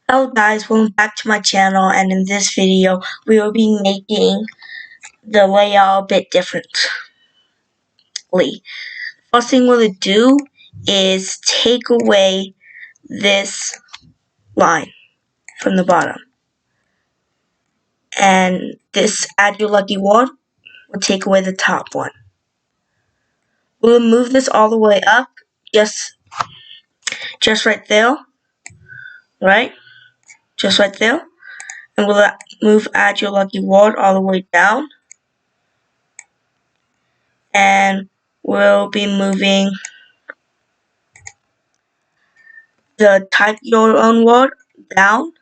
Hello guys, welcome back to my channel, and in this video we will be making the layout a bit differently. First thing we're going to do is take away this line from the bottom, and this add your lucky word will take away the top one. We'll move this all the way up, just right there, right? Just right there. And we'll move add your lucky word all the way down. And we'll be moving the type your own word down.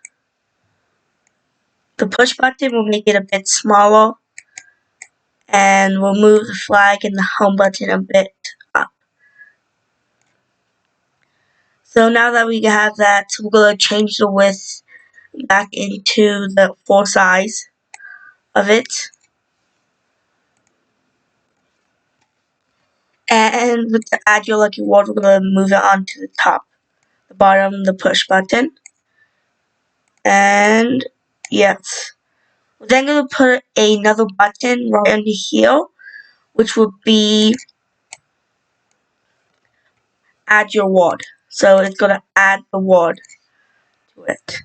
The push button will make it a bit smaller, and we'll move the flag and the home button a bit up. So now that we have that, we're going to change the width back into the 4 size of it. And with the add your lucky word, we're going to move it onto the top, the bottom, the push button. And yes. We're then going to put another button right under here, which would be add your word. So it's going to add the word to it.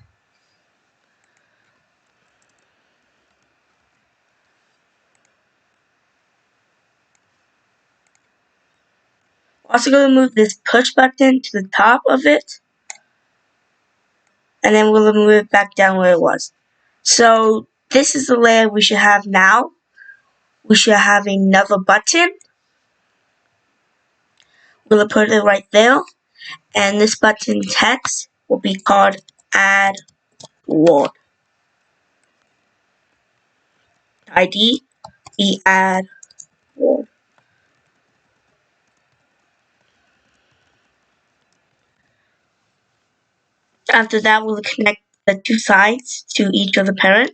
We're also going to move this push button to the top of it, and then we'll move it back down where it was. So this is the layout we should have now. We should have another button. We'll put it right there, and this button text will be called add word. ID be add word. After that, we'll connect the 2 sides to each of the parent.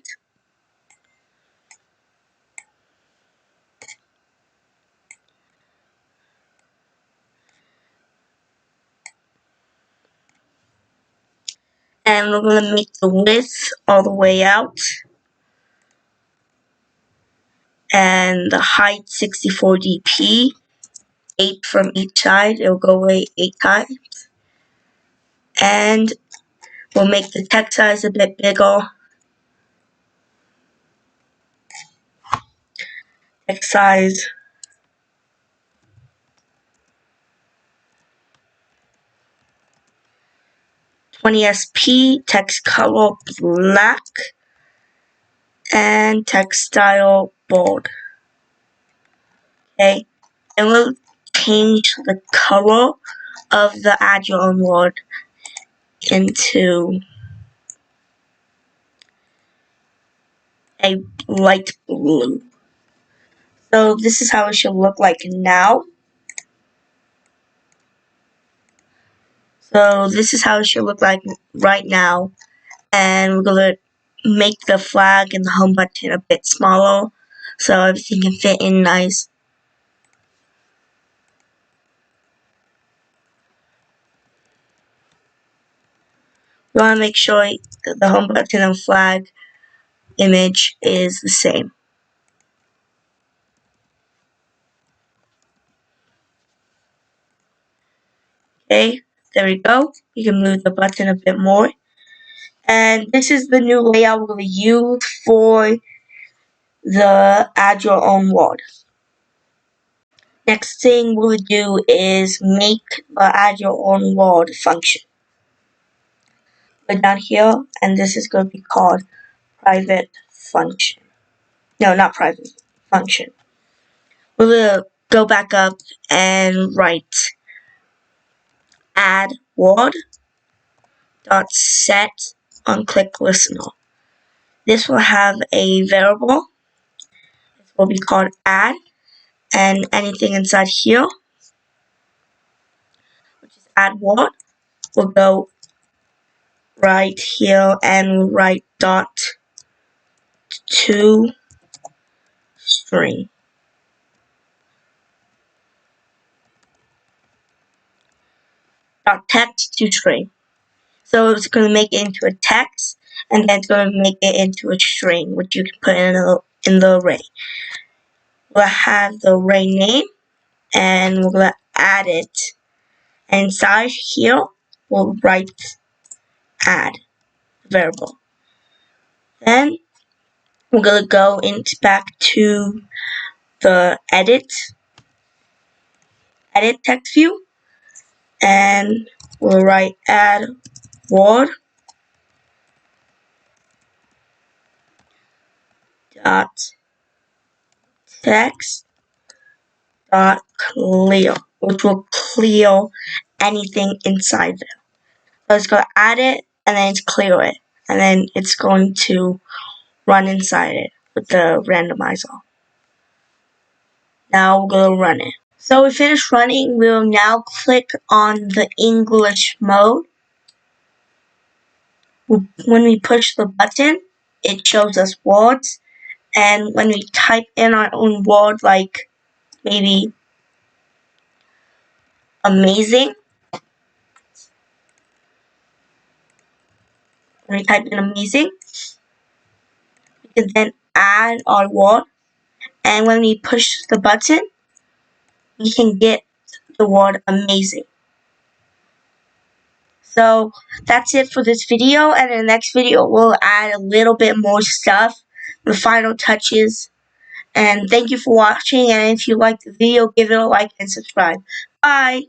And we're going to make the width all the way out, and the height 64 dp, 8 from each side. It'll go away 8 times. And we'll make the text size a bit bigger. Text size 20sp, text color black, and text style bold. Okay, and we'll change the color of the add your own word into a light blue. So this is how it should look like now. So this is how it should look like right now. And we're going to make the flag and the home button a bit smaller so everything can fit in nice. We want to make sure that the home button and flag image is the same. Okay, there we go. You can move the button a bit more. And this is the new layout we're going to use for the add your own word. Next thing we'll do is make the add your own word function. Go down here, and this is going to be called private function. No, not private, function. We're going to go back up and write add word dot set on click listener. This will have a variable. This will be called add, and anything inside here, which is add word, will go right here and write dot to string. Dot text to string. So it's going to make it into a text, and then it's going to make it into a string, which you can put in the array. We'll have the array name, and we're going to add it. And inside here, we'll write add variable. Then we're going to go back to the edit text view, and we'll write add word dot text dot clear, which will clear anything inside there. So it's going to add it, and then it's clear it, and then it's going to run inside it with the randomizer. Now we're going to run it. So we finished running. We'll now click on the English mode. When we push the button, it shows us words, and when we type in our own word, like maybe amazing, when we type in amazing, we can then add our word, and when we push the button, we can get the word amazing. So that's it for this video, and in the next video we'll add a little bit more stuff, the final touches. And thank you for watching, and if you liked the video, give it a like and subscribe. Bye!